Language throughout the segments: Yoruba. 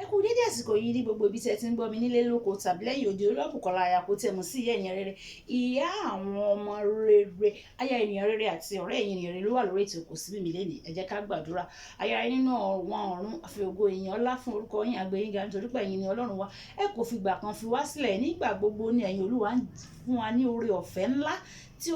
ẹ kú dédé àsìkò yìí ní gbogbo ibi tí ẹ ti ń gbọ́ mi nílé lóko tàbí lẹ́yìn òde Olúbùkọ́lá aya kò tẹ̀ mọ́ sí ìyá ènìyàn rere, ìyá àwọn ọmọ rere, aya ènìyàn rere àti ọ̀rẹ́ ènìyàn rere ló wà lórí ètò Kò Sí Mí lénìí. Ẹ jẹ́ ká gbàdúrà. Aya nínú ọ̀wọ́n ọ̀run, àfi ògo ìyìn ọlá fún orúkọ yín, àgbẹ̀yìn ga nítorí pé ẹ̀yin ni Ọlọ́run wa. Ẹ kò fìgbà kan fi wá sílẹ̀, nígbà gbogbo ni ẹ̀yin Olúwa ń fún wa ní oore ọ̀fẹ́ ńlá tí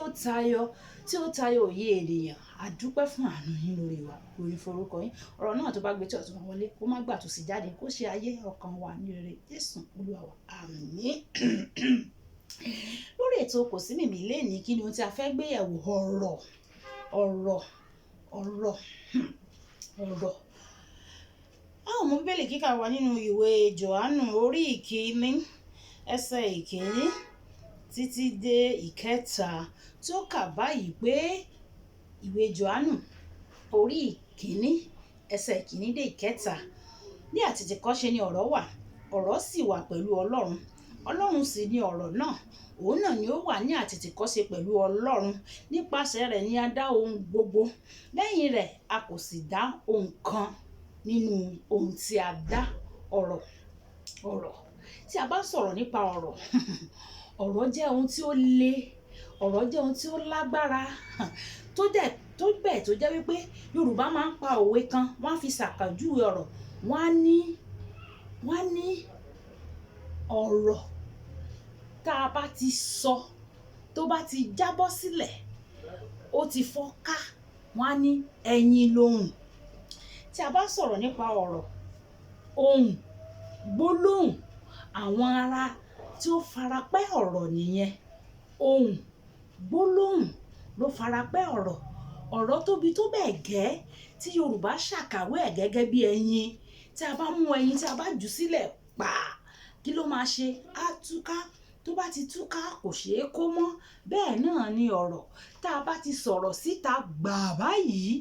ó tayọ òye ènìyàn. A dúpẹ́ fún àánú yín lórí wa, lórí forúkọ yín. Ọ̀rọ̀ náà tó bá gbé tí ọ̀tún wọn wọlé, kó má gbà tó sì jáde, kó ṣe ayé ọkàn wa ní rere. Jésù Olúwa wa, àmín. Lórí ètò Kò Sí Mí lénìí, kí ni ohun tí a fẹ́ gbé yẹ̀wò? Ọ̀rọ̀. Àwọn ọmọ Bíbélì kíkà wa nínú ìwé Jòhánù orí ìkíní ẹsẹ̀ ìkíní títí dé ìkẹta, tí ó kà báyìí pé ìwé Jòhánù orí ìkíní ẹsẹ̀ ìkíní dé ìkẹta. Ní àtètèkọ́ṣe ni ọ̀rọ̀ wà, ọ̀rọ̀ sì wà pẹ̀lú Ọlọ́run, Ọlọ́run sì ni ọ̀rọ̀ náà. Òun náà ni ó wà ní àtètèkọ́ṣe pẹ̀lú Ọlọ́run. Nípasẹ̀ rẹ̀ ni a dá ohun gbogbo, lẹ́yìn rẹ̀ a kò sì dá ohun kan nínú ohun tí a dá. Ọ̀rọ̀. Tí a bá sọ̀rọ̀ nípa ọ̀rọ̀, ọ̀rọ̀ jẹ́ ohun tí ó le, ọ̀rọ̀ jẹ́ ohun tí ó lágbára, tó bẹ́ẹ̀ tó jẹ́ wípé Yorùbá máa ń pa òwe kan, wọ́n á fi ṣàkàjúwe ọ̀rọ̀. Wọ́n á ní ọ̀rọ̀ tá a bá ti sọ, tó bá ti jábọ́ sílẹ̀, ó ti fọ́ ká. Wọ́n á ní ẹyin lohùn. Tí a bá sọ̀rọ̀ nípa ọ̀rọ̀, ohùn, gbólóhùn, àwọn ara tí ó farapẹ́ ọ̀rọ̀ nìyẹn. Ohùn, gbólóhùn ló farapẹ́ ọ̀rọ̀. Ọ̀rọ̀ tóbi tó bẹ́ẹ̀ gẹ́ tí Yorùbá ṣàkàwé ẹ̀ gẹ́gẹ́ bí ẹyin. Tí a bá mú ẹyin, tí a bá jù sílẹ̀ pàá, kí ló máa ṣe? Á túká. Tó bá ti túká, kò ṣeé kó mọ́. Bẹ́ẹ̀ náà ni ọ̀rọ̀. Tá a bá ti sọ̀rọ̀ síta gbà báyìí,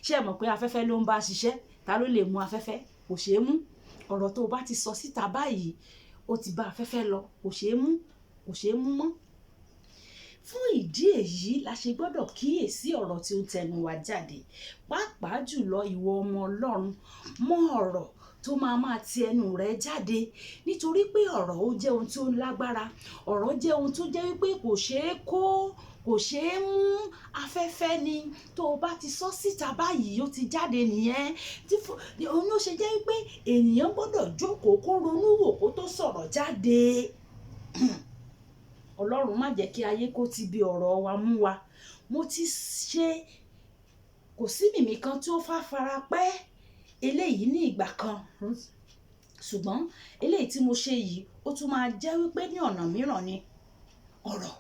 ṣé ẹ mọ̀ pé afẹ́fẹ́ ló ń bá ṣiṣẹ́? Ta ló lè mú afẹ́fẹ́? Kò ṣeé mú. Ọ̀rọ̀ tó bá ti sọ síta báyìí, ó ti bá afẹ́fẹ́ lọ, kò ṣeé mú mọ́. Fún ìdí èyí la ṣe gbọ́dọ̀ kíyèsí ọ̀rọ̀ tí ó tẹnu wa jáde. Pàápàá jùlọ ìwọ ọmọ Ọlọ́run, mọ ọ̀rọ̀ tó máa ti ẹnu rẹ jáde, nítorí pé ọ̀rọ̀ ó jẹ́ ohun tí ó lágbára. Ọ̀rọ̀ jẹ́ ohun tó jẹ́ wípé kò ṣeé kó, kò ṣeé mú. Afẹ́fẹ́ ni. Tó o bá ti sọ síta báyìí, ó ti jáde nìyẹn. Òun ló ṣe jẹ́ wípé ènìyàn gbọ́dọ̀ jókòó kó ronú wò kó tó sọ̀rọ̀ jáde. Ọlọ́run má jẹ́ kí ayé kó ti bi ọ̀rọ̀ wa mú wa. Mo ti ṣe Kò Sí Mí kan tí ó fara pẹ́ eléyìí ní ìgbà kan, ṣùgbọ́n eléyìí tí mo ṣe yìí ó tún máa jẹ́ wípé ní ọ̀nà mìíràn ni ọ̀rọ̀.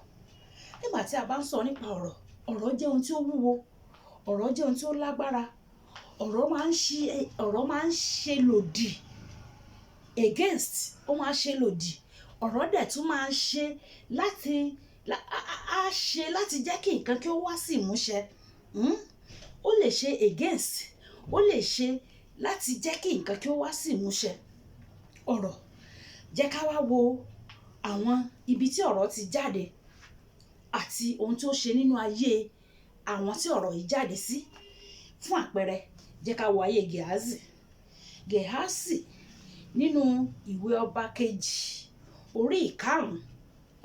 Nígbà tí a bá ń sọ nípa ọ̀rọ̀, ọ̀rọ̀ jẹ́ ohun tí ó wúwo, ọ̀rọ̀ jẹ́ ohun tí ó lágbára. Ọ̀rọ̀ máa ń ṣe lòdì against, ó máa ń ṣe lòdì. Ọ̀rọ̀ dẹ̀ tún máa ń ṣe láti jẹ́ kí nǹkan kí ó wá sí ìmúṣẹ. Ó lè ṣe against, ó lè ṣe láti jẹ́ kí nǹkan kí ó wá sí ìmúṣẹ. Ọ̀rọ̀. Jẹ́ ká wá wo àwọn ibi tí ọ̀rọ̀ ti jáde àti ohun tí ó ṣe nínú ayé àwọn tí ọ̀rọ̀ yìí jáde sí. Fún àpẹẹrẹ, jẹ́ ká wo ayé Gèhásì nínú ìwé Ọba kejì orí ìkarùn-ún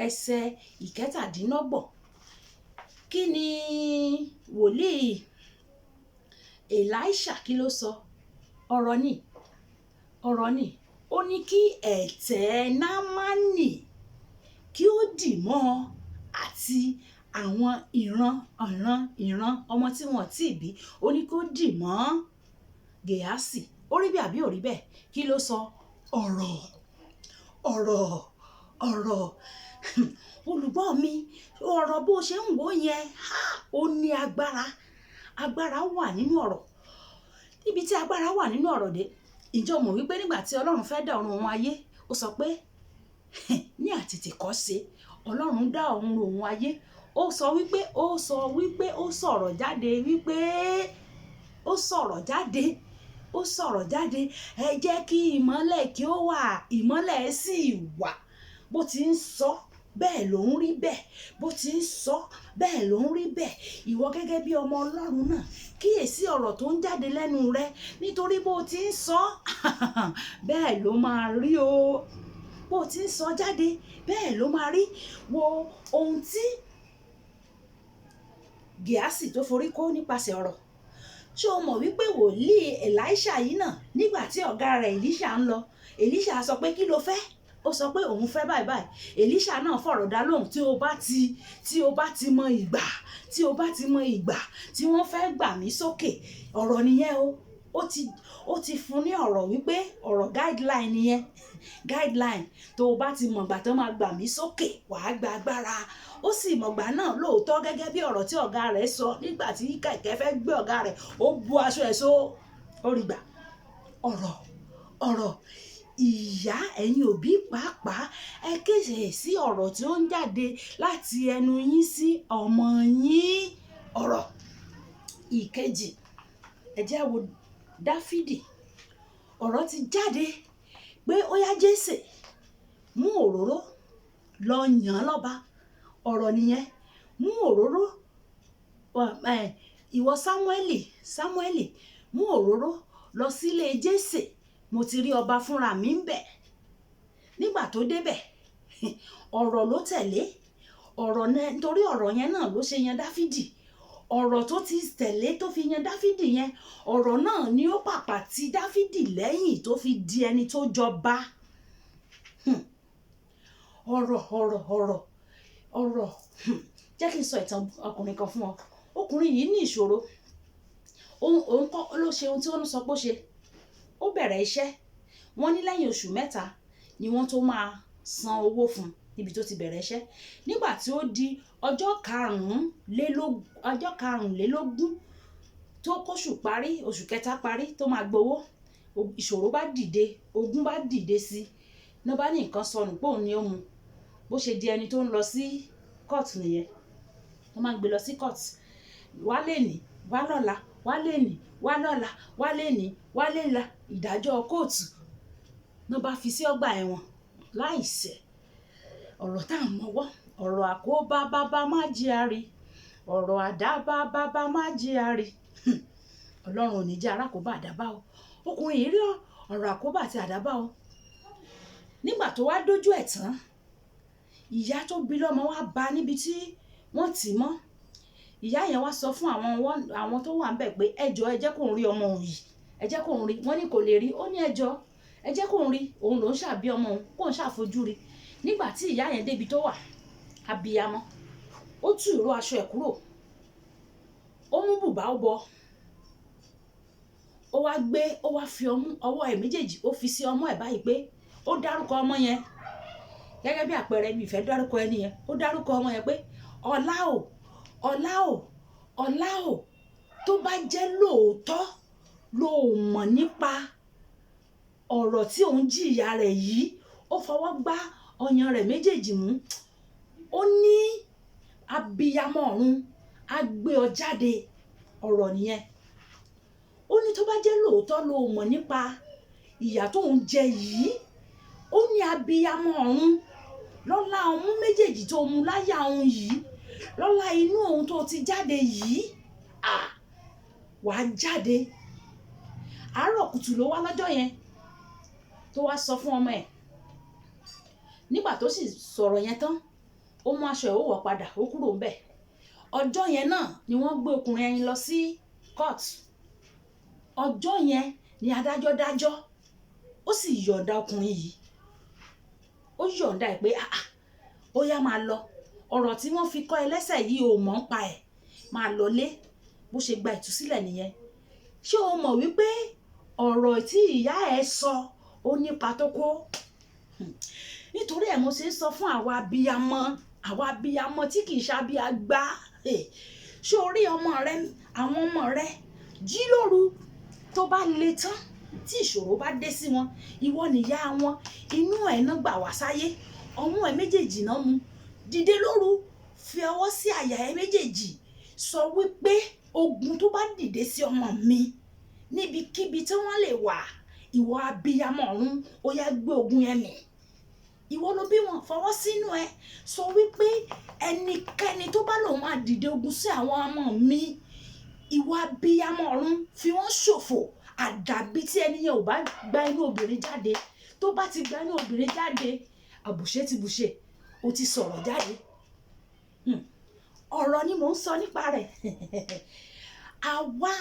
ẹsẹ̀ ìkẹtàdínlọ́gbọ̀n. Kí ni wòlíì Èláíṣà kí ló sọ? Ọ̀rọ̀ ni. Ó ní kí ẹ̀tẹ̀ Námánì kí ó dì mọ́ àti àwọn ìran ọmọ tí wọ́n ti bí. Ó ní kó dì mọ́ Gèhásì. Ó rí bẹ́ẹ̀ àbí ò rí bẹ́ẹ̀? Kí ló sọ? Ọ̀rọ̀. Olùgbọ́ mi, ọ̀rọ̀ bó ṣe ń wò yẹn, ó ní agbára. Agbára wà nínú ọ̀rọ̀. Níbi tí agbára wà nínú ọ̀rọ̀ dé, ǹjẹ́ o mọ̀ wípé nígbà tí Ọlọ́run fẹ́ dá ọ̀run òun ayé, ó sọ pé ní àtètèkọ́ṣe Ọlọ́run dá ọ̀run òun ayé. Ó sọ̀rọ̀ jáde. Ẹ jẹ́ kí ìmọ́lẹ̀ kí ó wà, ìmọ́lẹ̀ sì wà. Bó ti ń sọ, bẹ́ẹ̀ ló ń rí bẹ́ẹ̀, bó ti ń sọ bẹ́ẹ̀ ló ń rí bẹ́ẹ̀. Ìwọ gẹ́gẹ́ bí ọmọ Ọlọ́run náà kíyèsí ọ̀rọ̀ tó ń jáde lẹ́nu rẹ, nítorí bó ti ń sọ bẹ́ẹ̀ ló máa rí o. Bó ti ń sọ jáde bẹ́ẹ̀ ló máa rí. Wo ohun tí Gíásì tó forí kó nípasẹ̀ ọ̀rọ̀. Ṣé o mọ̀ wípé wòlíì Èlíṣà yìí náà nígbà tí ọ̀gá rẹ̀ Èlíṣà ń lọ, Èlíṣà sọ pé kí ló fẹ́? Ó sọ pé òun fẹ́ báyìí báyìí. Èlíṣà náà fọ̀rọ̀ dá lóhùn, tí o bá ti mọ ìgbà, tí o bá ti mọ ìgbà tí wọ́n fẹ́ gbà mí sókè, ọ̀rọ̀ nìyẹn o. Ó ti fún ní ọ̀rọ̀ wípé ọ̀rọ̀ guideline nìyẹn. Guideline tó o bá ti mọ̀gbà tó máa gbà mí sókè, wàá gba agbára. Ó sì mọ̀gbà náà lóòótọ́ gẹ́gẹ́ bí ọ̀rọ̀ tí ọ̀gá rẹ̀ sọ nígbà tí kẹ̀kẹ́ fẹ́ gbé ọ̀gá rẹ̀, ó bu aṣọ ẹ̀ só, ó rí gbà. Ọ̀rọ̀ ìyá, ẹ̀yin òbí pàápàá, ẹ kéde sí ọ̀rọ̀ tí ó ń jáde láti ẹnu yín sí ọmọ yín. Ọ̀rọ̀ ìkejì, ẹ jẹ́ wo Dáfídì. Ọ̀rọ̀ ti jáde pé ó yá Jésè mú òróró lọ yàn án lọ́ba. Ọ̀rọ̀ nìyẹn. Mú òróró, ìwọ Sámúẹ́lì mú òróró lọ sílé Jésè, mo ti rí ọba fúnra mi ń bẹ̀. Nígbà tó débẹ̀ ọ̀rọ̀ ló tẹ̀lé. Ọ̀rọ̀ náà, nítorí ọ̀rọ̀ yẹn náà ló ṣe yan Dáfídì. Ọ̀rọ̀ tó ti tẹ̀lé tó fi yan Dáfídì yẹn, ọ̀rọ̀ náà ni ó pàpà ti Dáfídì lẹ́yìn tó fi di ẹni tó jọba. Ọ̀rọ̀. Jẹ́ kí n sọ ìtàn ọkùnrin kan fún ọ. Ọkùnrin yìí ní ìṣòro. Òun kọ́ ló ṣe ohun tí wọ́n sọ pé ó ṣe. Ó bẹ̀rẹ̀ iṣẹ́. Wọ́n ní lẹ́yìn oṣù 3 ni wọ́n tó máa san owó fún un níbi tó ti bẹ̀rẹ̀ iṣẹ́. Nígbà tí ó di ọjọ́ 25 tó kóṣù parí, oṣù kẹta parí tó máa gbowó, ìṣòro bá dìde, ogun bá dìde sí i. Ní bá ní nǹkan sọnù pé òun ni ó mu. Bó ṣe di ẹni tó ń lọ sí court nìyẹn. Wọ́n máa ń gbé lọ sí court. Wá lẹ́ni, wá lọ́la, wá lẹ́ni, wá lọ́la, wá lẹ́ni, wá lẹ́la. Ìdájọ́ kóòtù ní bá fi sí ọgbà ẹ̀wọ̀n láìṣẹ̀. Ọ̀rọ̀ tá à ń mọ́wọ́, ọ̀rọ̀ àkóbá bàbá má jẹ́ àrí, ọ̀rọ̀ àdábá bàbá má jẹ́ àrí. Ọlọ́run ò ní jẹ́ arákòbá àdábá o. Ọkùnrin yìí rí ọ̀rọ̀ àkóbá àti àdábá o. Nígbà tó wá dójú ẹ̀ tán, ìyá tó bí lọ́mọ wá bá níbi tí wọ́n tì mọ́. Ìyá yẹn wá sọ fún àwọn tó wà ńbẹ̀ pé ẹ jọ̀ọ́ ẹ jẹ́ kó ń rí ọmọ òun yìí, ẹ jẹ́ kó ń rí. Wọ́n ní kò lè rí. Ó ní ẹ jọ̀ọ́ ẹ jẹ́ kó ń rí, òun ló ń ṣàbí ọmọ òun, kó ń ṣàfojú rí. Nígbà tí ìyá yẹn débi tó wà, abiyamọ, ó tú ìró aṣọ ẹ̀ kúrò, ó mú bùbá ó bọ, ó wá fi ọwọ́ ẹ̀ méjèèjì ó fi sí ọmọ ẹ̀ báyìí pé ó dárúkọ ọmọ yẹn gẹ́gẹ́ bí àpẹẹrẹ. Mi ìfẹ́ dárúkọ ẹni yẹn. Ó dárúkọ ọmọ yẹn pé ọlá o tó bá jẹ́ lóòótọ́ ló mọ̀ nípa ọ̀rọ̀ tí òun jìyà rẹ̀ yìí. Ó fọwọ́ gbá ọyàn rẹ̀ méjèèjì mú. Ó ní abiyamọ ọ̀run á gbé ọ jáde. Ọ̀rọ̀ nìyẹn. Ó ní tó bá jẹ́ lóòótọ́ ló mọ̀ nípa ìyà tó ń jẹ yìí, ó ní abiyamọ ọ̀run lọ́lá ọmú méjèèjì tó mu láyà òun yìí, lọ́lá inú òun tó ti jáde yìí, wàá jáde. Àárọ̀ kùtù ló wá lọ́jọ́ yẹn tó wá sọ fún ọmọ ẹ̀. Nígbà tó sì sọ̀rọ̀ yẹn tán, ó mú aṣọ ẹ̀ ó wọ̀ padà, ó kúrò ńbẹ̀. Ọjọ́ yẹn náà ni wọ́n gbé ọkùnrin ẹni lọ sí court. Ọjọ́ yẹn ni adájọ́ dájọ́. Ó sì yọ̀ǹda ọkùnrin yìí. Ó yọ̀ǹda ẹ̀ pé ó yá máa lọ. Ọ̀rọ̀ tí wọ́n fi kọ́ ẹ lẹ́sẹ̀ yìí ò mọ̀ ń pa ẹ̀, máa lọlé. Bó ṣe gba ìtúsílẹ̀ nìyẹn. Ṣé o mọ̀ wípé ọ̀rọ̀ tí ìyá ẹ̀ sọ ó nípa tó kó? Nítorí ẹ̀ mo ṣe ń sọ fún àwa abiyamọ tí kì í ṣabiagbá. Ṣé o rí àwọn ọmọ rẹ jí lóru tó bá le tán tí ìṣòro bá dé sí wọn, ìwọ nìyá wọn, inú ẹ̀ náà gbà wá sáyé, ọmú ẹ̀ méjèèjì náà mu. Dìde lóru, fi ọwọ́ sí àyà ẹ̀ méjèèjì, sọ wípé ogun tó bá dìde sí ọmọ mi níbikíbi tí wọ́n lè wà, ìwọ abiyamọ ọ̀run ó yá gbé ogun yẹn mì. ìwọ ló bí wọn, fọwọ́ sínú ẹ, sọ wípé ẹnikẹ́ni tó bá lòun máa dìde ogun sí àwọn ọmọ mi, ìwọ abiyamọ ọ̀run fi wọ́n ṣòfò. Àdàbí tí ẹni yẹn ò bá gba inú obìnrin jáde. Tó bá ti gba inú obìnrin jáde, àbùṣe ti bùṣe, ó ti sọ̀rọ̀ jáde. Ọ̀rọ̀ ni mò ń sọ nípa rẹ̀. Àwa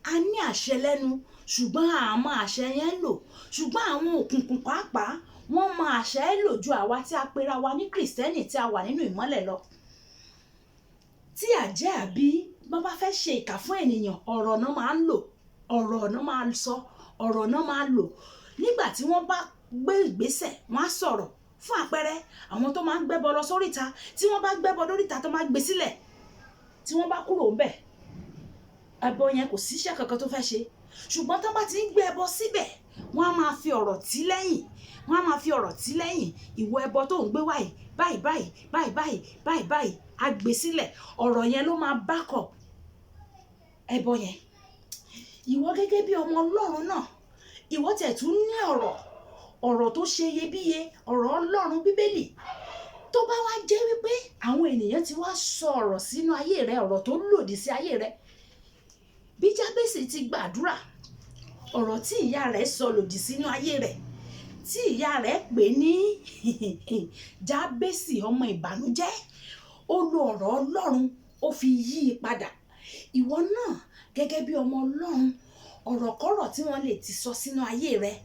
a ní àṣẹ lẹ́nu, ṣùgbọ́n a mọ àṣẹ yẹn lò. Ṣùgbọ́n àwọn òkùnkùn pàápàá wọ́n mọ àṣẹ lò ju àwa tí a pera wa ní Kristẹni tí a wà nínú ìmọ́lẹ̀ lọ. Tí àjẹ́ àbí wọ́n bá fẹ́ ṣe ìkà fún ènìyàn, ọ̀rọ̀ náà máa ń lò, ọ̀rọ̀ náà máa sọ, ọ̀rọ̀ náà máa lò. Nígbà tí wọ́n bá gbé ìgbésẹ̀, wọ́n á sọ̀rọ̀. Fún àpẹẹrẹ, àwọn tó máa ń gbẹ́bọ lọ sóríta, tí wọ́n bá gbẹ́bọ lóríta tó máa gbé sílẹ̀, tí wọ́n bá kúrò ńbẹ̀, ẹbọ yẹn kò síṣẹ́ kankan tó fẹ́ ṣe. Ṣùgbọ́n tó bá ti ń gbé ẹbọ síbẹ̀, wọ́n á máa fi ọ̀rọ̀ tì lẹ́yìn, wọ́n á máa fi ọ̀rọ̀ tì lẹ́yìn. Ìwọ ẹbọ tó ń gbé wáyìí, báyìí báyìí báyìí báyìí báyìí báyìí, á gbé sílẹ̀. Ọ̀rọ̀ yẹn ló máa back up ẹbọ yẹn. Ìwọ gẹ́gẹ́ bí ọmọ Ọlọ́run náà, ìwọ tẹ̀ tún ní ọ̀rọ̀ tó ṣe iyebíye, ọ̀rọ̀ Ọlọ́run Bíbélì. Tó bá wá jẹ́ wípé àwọn ènìyàn ti wá sọ ọ̀rọ̀ sínú ayé rẹ, ọ̀rọ̀ tó lòdì sí ayé rẹ. Bí Jábésì ti gbàdúrà, ọ̀rọ̀ tí ìyá rẹ̀ sọ lòdì sínú ayé rẹ̀, tí ìyá rẹ̀ pè ní Jábésì ọmọ ìbànújẹ́, ó lo ọ̀rọ̀ Ọlọ́run, ó fi yí i padà. Ìwọ náà gẹ́gẹ́ bí ọmọ Ọlọ́run, ọ̀rọ̀kọ́rọ̀ tí wọ́n lè ti sọ sínú ayé rẹ̀,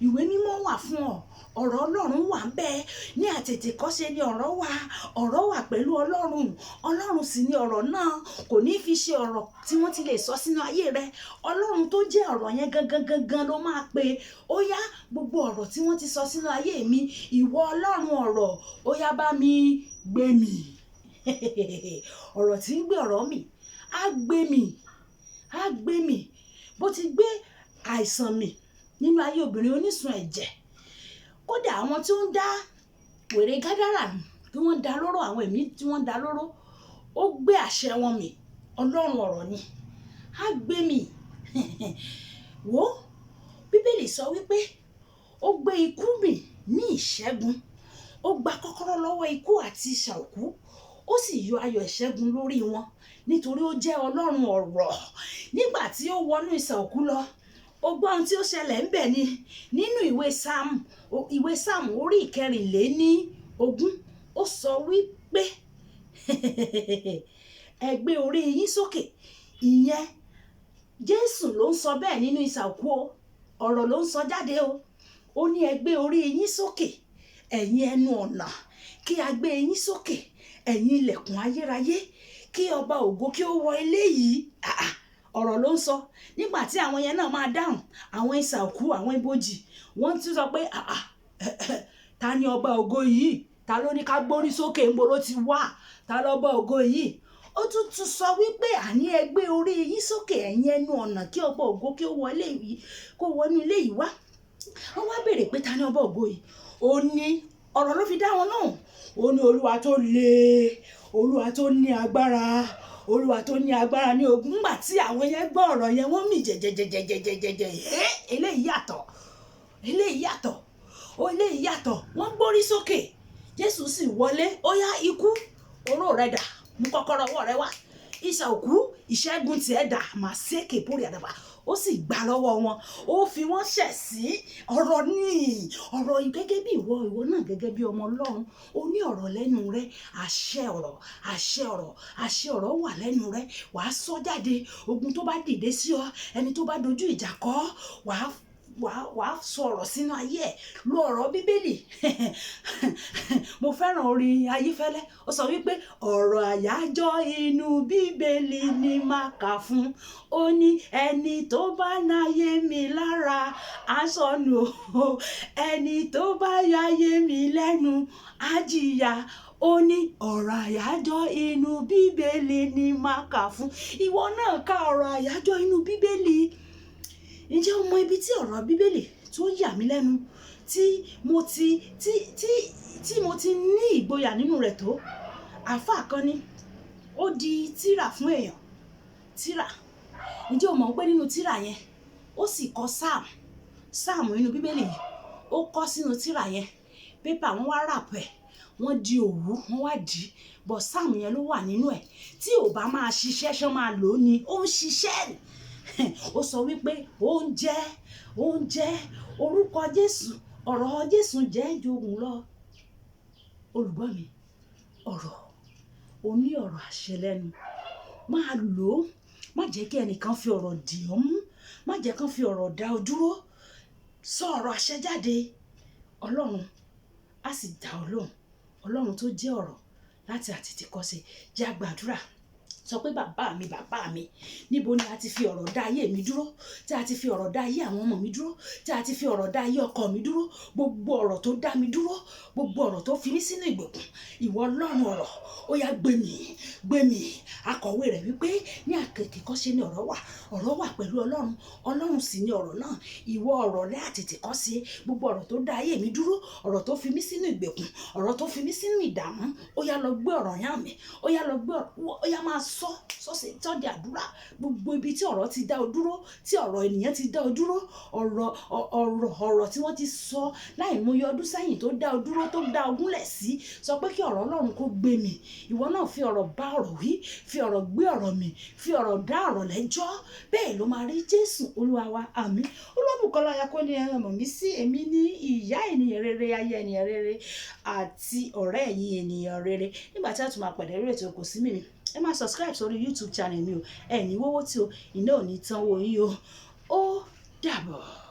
ìwé mímọ́ wà fún ọ, ọ̀rọ̀ Ọlọ́run wà ńbẹ̀. Ní àtètèkọ́ṣe ni ọ̀rọ̀ wà pẹ̀lú Ọlọ́run. Ọlọ́run sì ni ọ̀rọ̀ náà, kò ní fi ṣe ọ̀rọ̀ tí wọ́n ti lè sọ sínú ayé rẹ. Ọlọ́run tó jẹ́ ọ̀rọ̀ yẹn gangan ló máa pe, ó yá gbogbo ọ̀rọ̀ tí wọ́n ti sọ sínú ayé mi, ìwọ Ọlọ́run ọ̀rọ̀, ó yá bá mi gbé mì. Ọ̀rọ̀ tí ń gbé ọ̀rọ̀ mì, á gbé mì. Bó ti gbé àìsàn mì nínú ayé obìnrin onísun ẹ̀jẹ̀, kódà àwọn tí ó ń dá wèrè Gádárà tí wọ́n dá lóró, àwọn ẹ̀mí tí wọ́n dá lóró, ó gbé àṣẹ wọn mì. Ọlọ́run ọ̀rọ̀ ni, á gbé mì. Wò, Bíbélì sọ wípé ó gbé ikú mì ní ìṣẹ́gun. Ó gba kọ́kọ́rọ́ lọ́wọ́ ikú àti ìṣà òkú, ó sì yọ ayọ̀ ìṣẹ́gun lórí wọn, nítorí ó jẹ́ Ọlọ́run ọ̀rọ̀. Nígbà tí ó wọnú ìṣà òkú lọ, ó gbọ́ ohun tí ó ṣẹlẹ̀ ń bẹ̀ ni nínú ìwé Sáàmù orí 24, ó sọ wípé ẹ gbé orí yín sókè. Ìyẹn Jésù ló ń sọ bẹ́ẹ̀ nínú ìṣà òkú o, ọ̀rọ̀ ló ń sọ jáde o. Ó ní ẹ gbé orí yín sókè, ẹ̀yin ẹnu ọ̀nà, kí a gbé yín sókè, ẹ̀yin ilẹ̀kùn ayérayé, kí ọba ògo kí ó wọ ilé yìí. Ọ̀rọ̀ ló ń sọ. Nígbà tí àwọn yẹn náà máa dáhùn, àwọn ìṣà òkú, àwọn ibojì, wọ́n tún sọ pé ta ni ọba ògo yìí? Ta ló ní ká gbórí sókè? Ńbo ló ti wá? Ta lọ́ba ògo yìí? Ó tún sọ wípé àní ẹ gbé orí yín sókè, ẹ̀yin ẹnu ọ̀nà, kí ọba ògo kí ó wọnú ilé yìí wá. Wọ́n wá béèrè pé ta ni ọba ògo yìí? Ó ní ọ̀rọ̀ ló fi dá wọn lóhùn. Ó ní Olúwa tó le, Olúwa tó ní agbára, Olúwa tó ní agbára ní ogun. Nígbà tí àwọn yẹn gbọ́ ọ̀rọ̀ yẹn, wọ́n mì jẹjẹjẹjẹjẹjẹjẹ. Eléyìí yàtọ̀, wọ́n gbórí sókè. Jésù sì wọlé. Ó yá ikú, oró rẹ dà, mú kọ́kọ́rọ́ ọwọ́ rẹ wá. Ìṣà òkú, ìṣẹ́gun tiẹ̀ dà, màá sékè pórí àdàbà. Ó sì gbà lọ́wọ́ wọn, ó fi wọ́n ṣẹ̀ sí ọ̀rọ̀ ní ọ̀rọ̀ gẹ́gẹ́ bí ìwọ náà gẹ́gẹ́ bí ọmọ Ọlọ́run, ó ní ọ̀rọ̀ lẹ́nu rẹ, àṣẹ ọ̀rọ̀ wà lẹ́nu rẹ. Wàá sọ jáde. Ogun tó bá dìde sí ọ, ẹni tó bá dojú ìjà kọ, wàá sọ ọ̀rọ̀ sínú ayé ẹ̀. Lo ọ̀rọ̀ Bíbélì. Mo fẹ́ràn orin Ayífẹ́lẹ́. Ó sọ wípé ọ̀rọ̀ àyájọ́ inú Bíbélì ni màá kà fún. Ó ní ẹni tó bá náyé mi lára á sọnù o, ẹni tó bá yọ ayé mi lẹ́nu á jìyà. Ó ní ọ̀rọ̀ àyájọ́ inú Bíbélì ni màá kà fún. Ìwọ náà ka ọ̀rọ̀ àyájọ́ inú Bíbélì. Ǹjẹ́ o mọ ibi tí ọ̀rọ̀ Bíbélì tó yà mí lẹ́nu, tí mo ti ní ìgboyà nínú rẹ̀ tó? Àfáà kan ní ó di tírà fún èèyàn. Tírà. Ǹjẹ́ o mọ̀ pé nínú tírà yẹn ó sì kọ sáàmù inú Bíbélì yìí, ó kọ sínú tírà yẹn. pépà wọ́n wá ràpẹ̀ wọ́n di òwú wọ́n wá dì í bọ̀ sáàmù yẹn ló wà nínú ẹ̀ tí ò bá máa ṣiṣẹ́ ṣán máa lò ó ni ó ń ṣiṣẹ́ ó sọ wípé oúnjẹ orúkọ Jésù ọ̀rọ̀ Jésù jẹ́ jogun lọ olùgbọ́ mi ọ̀rọ̀ oní ọ̀rọ̀ àṣẹ lẹ́nu máa lò ó má jẹ́ kí ẹnìkan fi ọ̀rọ̀ dì ọ́ mú má jẹ́ kán fi ọ̀rọ̀ dá ọ dúró sọ ọ̀rọ̀ àṣẹ jáde Ọlọ́run á sì dá ọ lóhùn Ọlọ́run tó jẹ́ ọ̀rọ̀ láti àtètèkọ́ṣe jẹ́ a gbàdúrà sọ pé bàbá mi níbo ni a ti fi ọ̀rọ̀ dá ayé mi dúró tí a ti fi ọ̀rọ̀ dá ayé àwọn ọmọ mi dúró tí a ti fi ọ̀rọ̀ dá ayé ọkọ mi dúró gbogbo ọ̀rọ̀ tó dá mi dúró gbogbo ọ̀rọ̀ tó fi mí sínú ìgbèkùn ìwọ Ọlọ́run ọ̀rọ̀ ó yá gbé mi akọ̀wé rẹ̀ wípé ní àtètèkọ́ṣe ni ọ̀rọ̀ wà pẹ̀lú Ọlọ́run sì ni ọ̀rọ̀ náà ìwọ ọ̀rọ̀ rẹ̀ àtètèkọ́ṣe gbogbo ọ̀rọ̀ tó dá ayé mi dúró ọ̀rọ̀ tó fi mí sínú ìgbèkùn ọ̀rọ̀ tó fi mí sínú ìdààmú ó yá lọ gbé ọ̀rọ̀ yá mi ó yá lọ gbé ó yá máa sọ́sẹ̀ tọ́jú àdúrà gbogbo ibi tí ọ̀rọ̀ ti dá ọ dúró tí ọ̀rọ̀ ènìyàn ti dá ọ dúró ọ̀rọ̀ tí wọ́n ti sọ láì mọye ọdún sẹ́yìn tó dá ọ dúró tó dá ọ gúnlẹ̀ sí sọ pé kí ọ̀rọ̀ Ọlọ́run kó gbé mi ìwọ náà fi ọ̀rọ̀ bá ọ̀rọ̀ wí fi ọ̀rọ̀ gbé ọ̀rọ̀ mi fi ọ̀rọ̀ dá ọ̀rọ̀ lẹ́jọ́ bẹ́ẹ̀ ló máa rí Jésù Olúwa wa àmín Olúbùkọ́lá Ayakọ́lé ẹran mọ̀ mí sí èmi ní ìyá ènìyàn rere ayé ènìyàn rere àti ọ̀rẹ́ ẹ̀yin ènìyàn rere nígbà tí a tún máa pàdé rètò kò sí mímí ẹ máa subscribe sórí YouTube channel mi o ẹ ní wọ́wọ́ tí o iná ò ní tán wo yín o ó dàbọ̀.